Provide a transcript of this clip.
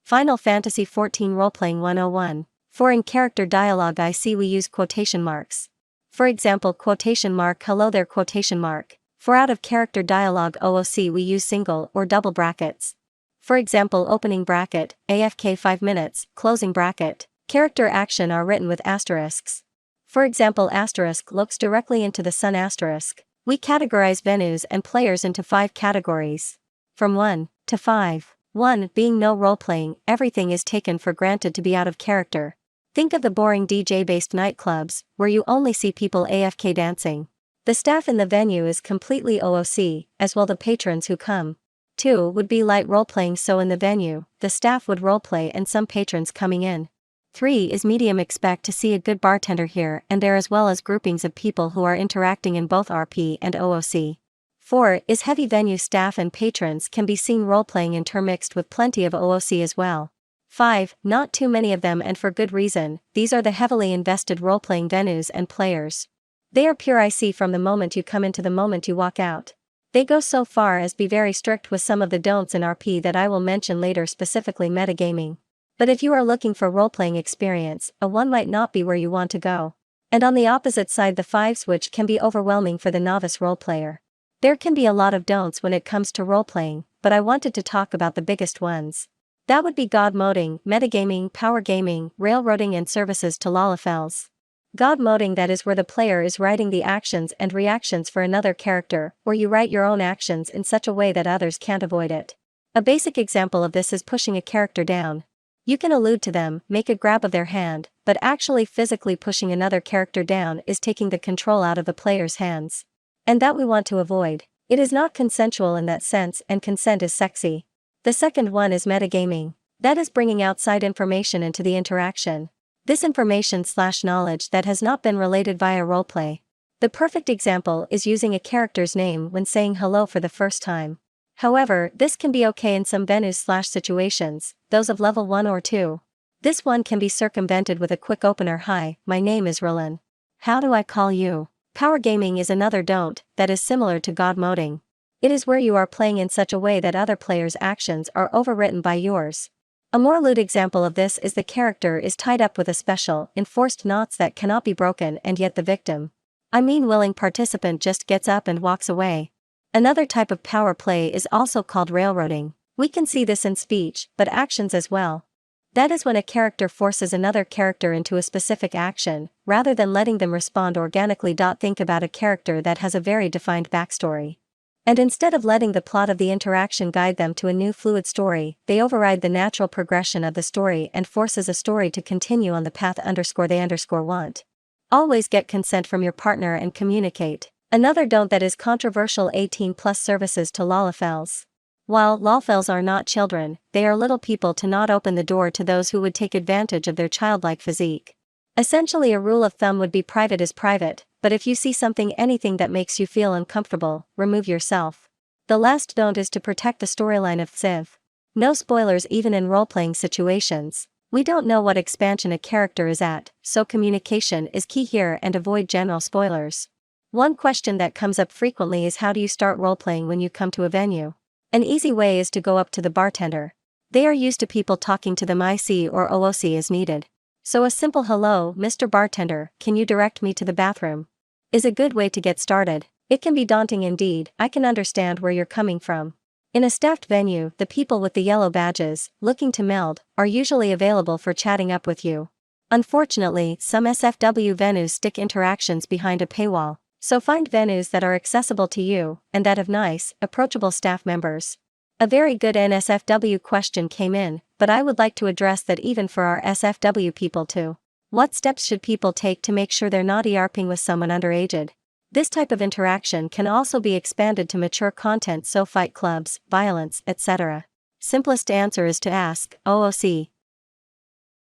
Final Fantasy XIV Roleplaying 101. For in character dialogue we use quotation marks. For example quotation mark hello there quotation mark. For out of character dialogue we use single or double brackets. For example opening bracket, AFK 5 minutes, closing bracket. Character action are written with asterisks. For example asterisk looks directly into the sun asterisk. We categorize venues and players into 5 categories. From 1 to 5. 1 being no role-playing, everything is taken for granted to be out of character. Think of the boring DJ-based nightclubs, where you only see people AFK dancing. The staff in the venue is completely OOC, as well the patrons who come. 2 would be light role-playing, so in the venue, the staff would roleplay and some patrons coming in. 3 is medium, expect to see a good bartender here and there as well as groupings of people who are interacting in both RP and OOC. 4 is heavy, venue staff and patrons can be seen role-playing intermixed with plenty of OOC as well. 5, not too many of them and for good reason, these are the heavily invested role-playing venues and players. They are pure IC from the moment you come in to the moment you walk out. They go so far as be very strict with some of the don'ts in RP that I will mention later, specifically metagaming. But if you are looking for role-playing experience, a 1 might not be where you want to go. And on the opposite side the 5s, which can be overwhelming for the novice role-player. There can be a lot of don'ts when it comes to role-playing, but I wanted to talk about the biggest ones. That would be God moding, metagaming, power gaming, railroading and services to LOLFLs. God moding, that is where the player is writing the actions and reactions for another character, or you write your own actions in such a way that others can't avoid it. A basic example of this is pushing a character down. You can allude to them, make a grab of their hand, but actually physically pushing another character down is taking the control out of the player's hands. And that we want to avoid. It is not consensual in that sense, and consent is sexy. The second one is metagaming. That is bringing outside information into the interaction. This information/knowledge that has not been related via roleplay. The perfect example is using a character's name when saying hello for the first time. However, this can be okay in some venues/situations, those of level 1 or 2. This one can be circumvented with a quick opener. Hi, my name is Roland. How do I call you? Power gaming is another don't that is similar to God moding. It is where you are playing in such a way that other players' actions are overwritten by yours. A more lewd example of this is the character is tied up with a special, enforced knots that cannot be broken and yet the victim, willing participant just gets up and walks away. Another type of power play is also called railroading. We can see this in speech, but actions as well. That is when a character forces another character into a specific action, rather than letting them respond organically. Think about a character that has a very defined backstory. And instead of letting the plot of the interaction guide them to a new fluid story, they override the natural progression of the story and forces a story to continue on the path they want. Always get consent from your partner and communicate. Another don't that is controversial: 18+ services to LOLFLs. While LOLFLs are not children, they are little people to not open the door to those who would take advantage of their childlike physique. Essentially a rule of thumb would be private is private, but if you see anything that makes you feel uncomfortable, remove yourself. The last don't is to protect the storyline of FFXIV. No spoilers even in role-playing situations. We don't know what expansion a character is at, so communication is key here and avoid general spoilers. One question that comes up frequently is how do you start role-playing when you come to a venue? An easy way is to go up to the bartender. They are used to people talking to them IC or OOC as needed. So a simple "Hello, Mr. Bartender, can you direct me to the bathroom?" is a good way to get started. It can be daunting indeed, I can understand where you're coming from. In a staffed venue, the people with the yellow badges, looking to meld, are usually available for chatting up with you. Unfortunately, some SFW venues stick interactions behind a paywall, so find venues that are accessible to you, and that have nice, approachable staff members. A very good NSFW question came in, but I would like to address that even for our SFW people too. What steps should people take to make sure they're not ERPing with someone underaged? This type of interaction can also be expanded to mature content, so fight clubs, violence, etc. Simplest answer is to ask, OOC,